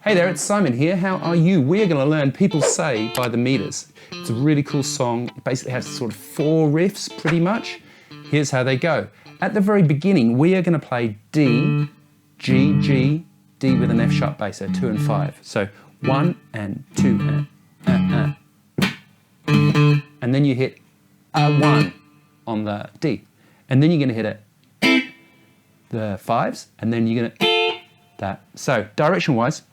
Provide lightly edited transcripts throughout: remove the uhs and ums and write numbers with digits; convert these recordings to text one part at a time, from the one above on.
Hey there, it's Simon here. How are you? We're going to learn People Say by the Meters. It's a really cool song. It basically has sort of 4 riffs pretty much. Here's how they go. At the very beginning, we are going to play D, G, G, D with an F sharp bass, so 2 and 5. So 1 and 2 and and then you hit a 1 on the D. And then you're going to hit the 5s, and then you're going to that. So direction-wise,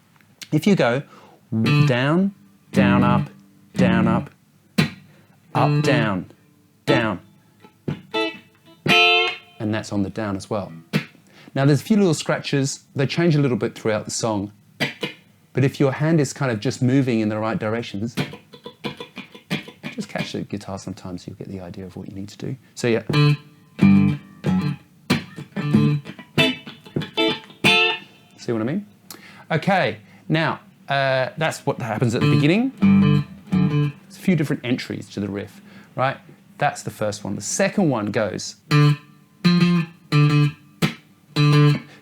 if you go down, down, up, down, up, up, down, down, and that's on the down as well. Now there's a few little scratches. They change a little bit throughout the song, but if your hand is kind of just moving in the right directions, just catch the guitar sometimes, you'll get the idea of what you need to do. So yeah. See what I mean? Okay, now that's what happens at the beginning. There's a few different entries to the riff, right? That's the first one. The second one goes.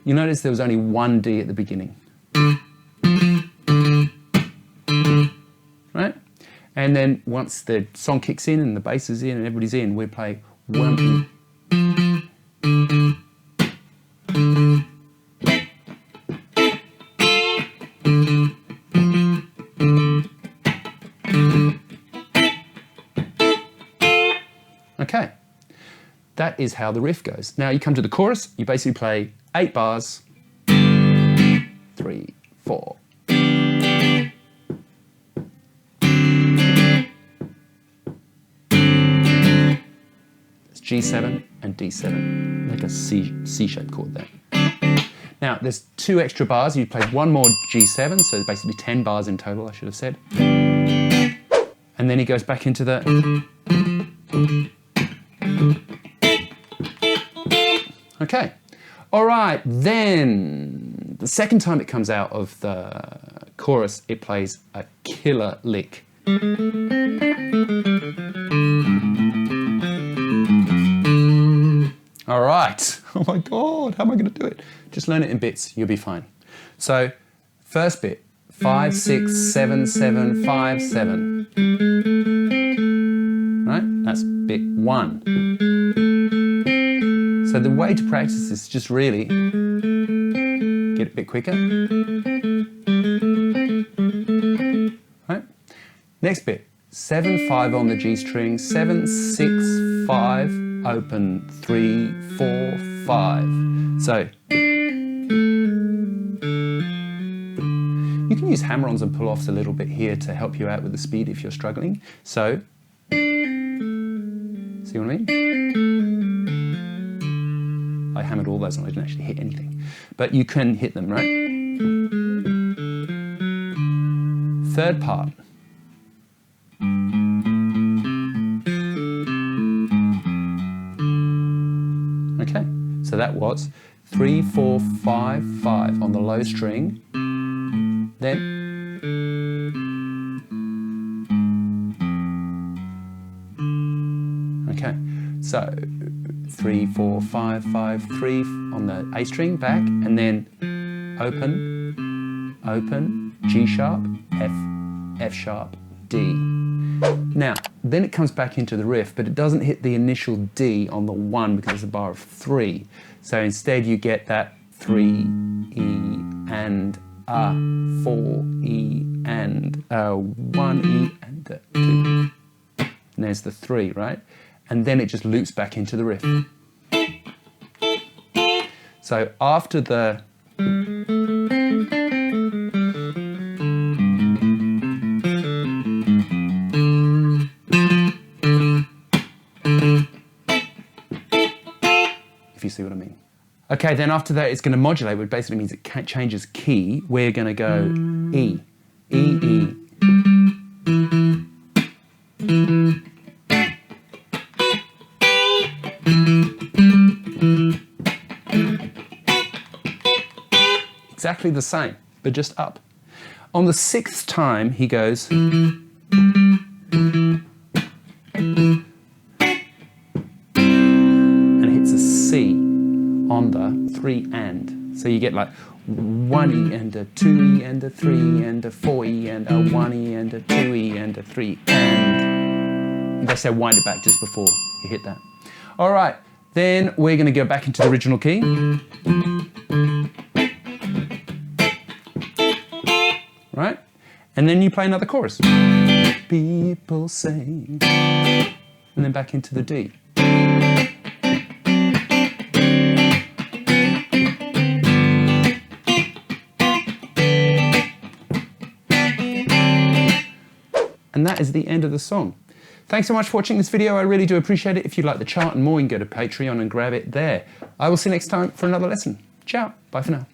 You notice there was only one D at the beginning. Right? And then once the song kicks in and the bass is in and everybody's in, we play 1 E. Okay, that is how the riff goes. Now you come to the chorus, you basically play 8 bars, 3, 4. It's G7 and D7, like a C-shaped chord there. Now there's 2 extra bars, you play 1 more G7, so basically 10 bars in total, I should have said. And then he goes back into the... Okay, all right, then the second time it comes out of the chorus, it plays a killer lick. All right, oh my God, how am I going to do it? Just learn it in bits, you'll be fine. So, first bit, 5, 6, 7, 7, 5, 7. Right, that's bit 1. So the way to practice is just really get it a bit quicker. Right? Next bit, 7, 5 on the G string, 7, 6, 5, open, 3, 4, 5. So you can use hammer-ons and pull-offs a little bit here to help you out with the speed if you're struggling. So, see what I mean? I hammered all those and I didn't actually hit anything. But you can hit them, right? Third part. Okay, so that was 3, 4, 5, 5 on the low string. Then okay, so 3, 4, 5, 5, 3 on the A string back, and then open, open, G sharp, F, F sharp, D. Now, then it comes back into the riff, but it doesn't hit the initial D on the 1 because it's a bar of 3. So instead you get that 3, E, and A, 4, E, and 1, E, and 2. And there's the 3, right? And then it just loops back into the riff. So after the... If you see what I mean. Okay, then after that it's going to modulate, which basically means it changes key. We're going to go E, E, E. Exactly the same, but just up. On the 6th time, he goes... and hits a C on the 3 and. So you get like 1E and a 2E and a 3 and a 4E and a 1E and a 2E and a 3 and they say wind it back just before you hit that. All right, then we're going to go back into the original key. Right? And then you play another chorus. People say, and then back into the D. And that is the end of the song. Thanks so much for watching this video. I really do appreciate it. If you like the chart and more, you can go to Patreon and grab it there. I will see you next time for another lesson. Ciao. Bye for now.